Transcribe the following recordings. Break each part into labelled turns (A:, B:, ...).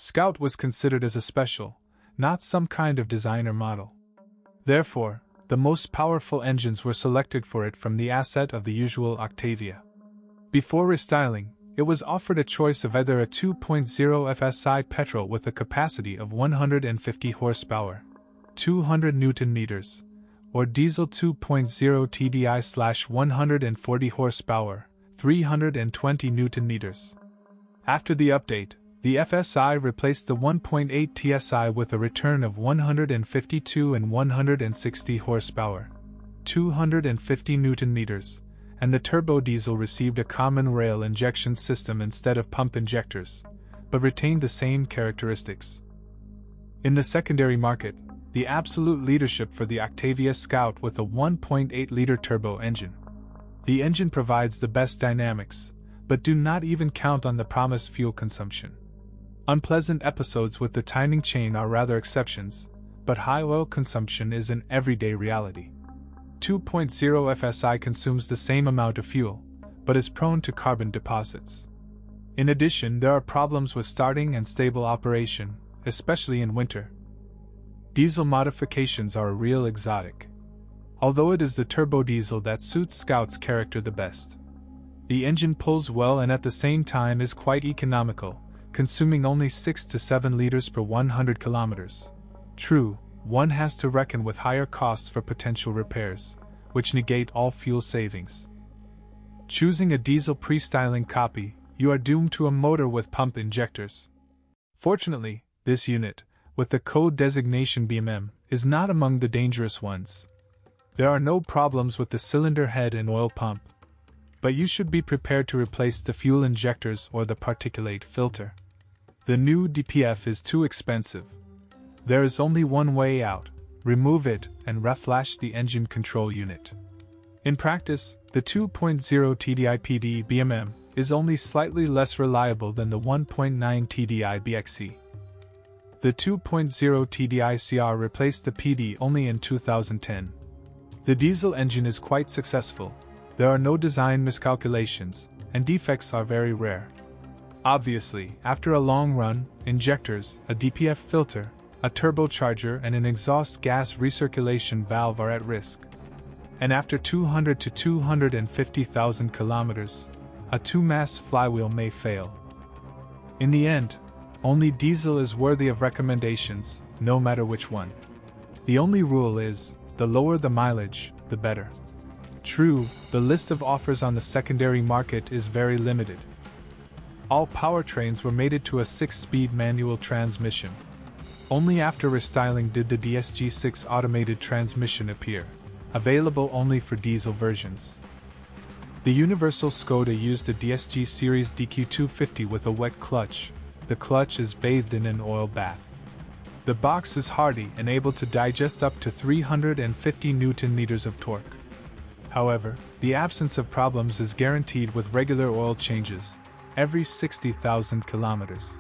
A: Scout was considered as a special, not some kind of designer model. Therefore, the most powerful engines were selected for it from the asset of the usual Octavia. Before restyling, it was offered a choice of either a 2.0 FSI petrol with a capacity of 150 horsepower, 200 Nm, or diesel 2.0 TDI/140 horsepower, 320 Nm. After the update, the FSI replaced the 1.8 TSI with a return of 152 and 160 horsepower, 250 Nm, and the turbo diesel received a common rail injection system instead of pump injectors, but retained the same characteristics. In the secondary market, the absolute leadership for the Octavia Scout with a 1.8-liter turbo engine. The engine provides the best dynamics, but do not even count on the promised fuel consumption. Unpleasant episodes with the timing chain are rather exceptions, but high oil consumption is an everyday reality. 2.0 FSI consumes the same amount of fuel, but is prone to carbon deposits. In addition, there are problems with starting and stable operation, especially in winter. Diesel modifications are a real exotic. Although it is the turbo diesel that suits Scout's character the best. The engine pulls well and at the same time is quite economical, consuming only 6 to 7 liters per 100 kilometers. True, one has to reckon with higher costs for potential repairs, which negate all fuel savings. Choosing a diesel pre-styling copy, you are doomed to a motor with pump injectors. Fortunately, this unit, with the code designation BMM, is not among the dangerous ones. There are no problems with the cylinder head and oil pump, but you should be prepared to replace the fuel injectors or the particulate filter. The new DPF is too expensive. There is only one way out: remove it and reflash the engine control unit. In practice, the 2.0 TDI PD BMM is only slightly less reliable than the 1.9 TDI BXE. The 2.0 TDI CR replaced the PD only in 2010. The diesel engine is quite successful. There are no design miscalculations, and defects are very rare. Obviously, after a long run, injectors, a DPF filter, a turbocharger and an exhaust gas recirculation valve are at risk. And after 200 to 250,000 kilometers, a 2-mass flywheel may fail. In the end, only diesel is worthy of recommendations, no matter which one. The only rule is, the lower the mileage, the better. True, the list of offers on the secondary market is very limited. All powertrains were mated to a 6-speed manual transmission. Only after restyling did the DSG-6 automated transmission appear, available only for diesel versions. The universal Skoda used a DSG series DQ250 with a wet clutch. The clutch is bathed in an oil bath. The box is hardy and able to digest up to 350 Nm of torque. However, the absence of problems is guaranteed with regular oil changes, every 60,000 kilometers.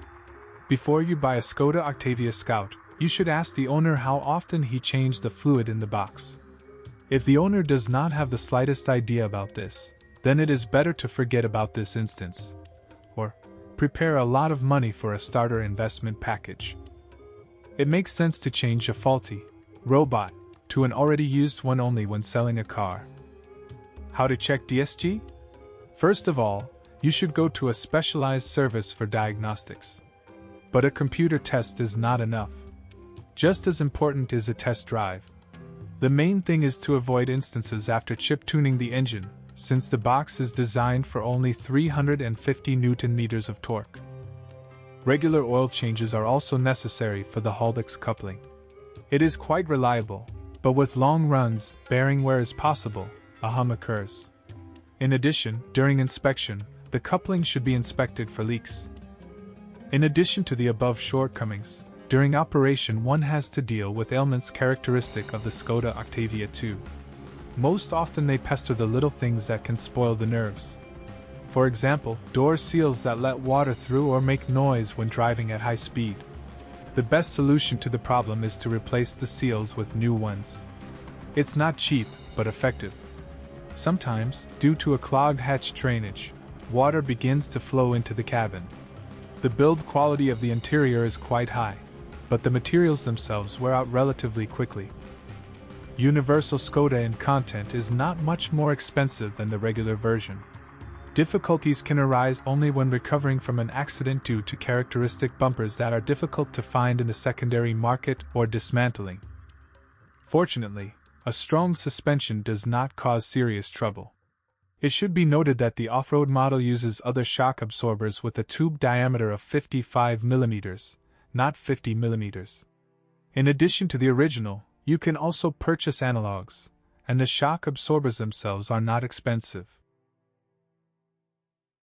A: Before you buy a Skoda Octavia Scout, you should ask the owner how often he changed the fluid in the box. If the owner does not have the slightest idea about this, then it is better to forget about this instance, or prepare a lot of money for a starter investment package. It makes sense to change a faulty robot to an already used one only when selling a car. How to check DSG? First of all, you should go to a specialized service for diagnostics. But a computer test is not enough. Just as important is a test drive. The main thing is to avoid instances after chip tuning the engine, since the box is designed for only 350 Nm of torque. Regular oil changes are also necessary for the Haldex coupling. It is quite reliable, but with long runs, bearing wear is possible, a hum occurs. In addition, during inspection, the coupling should be inspected for leaks. In addition to the above shortcomings, during operation one has to deal with ailments characteristic of the Skoda Octavia 2. Most often they pester the little things that can spoil the nerves. For example, door seals that let water through or make noise when driving at high speed. The best solution to the problem is to replace the seals with new ones. It's not cheap, but effective. Sometimes, due to a clogged hatch drainage, water begins to flow into the cabin. The build quality of the interior is quite high, but the materials themselves wear out relatively quickly. Universal Skoda in content is not much more expensive than the regular version. Difficulties can arise only when recovering from an accident due to characteristic bumpers that are difficult to find in the secondary market or dismantling. Fortunately, a strong suspension does not cause serious trouble. It should be noted that the off-road model uses other shock absorbers with a tube diameter of 55 mm, not 50 mm. In addition to the original, you can also purchase analogs, and the shock absorbers themselves are not expensive.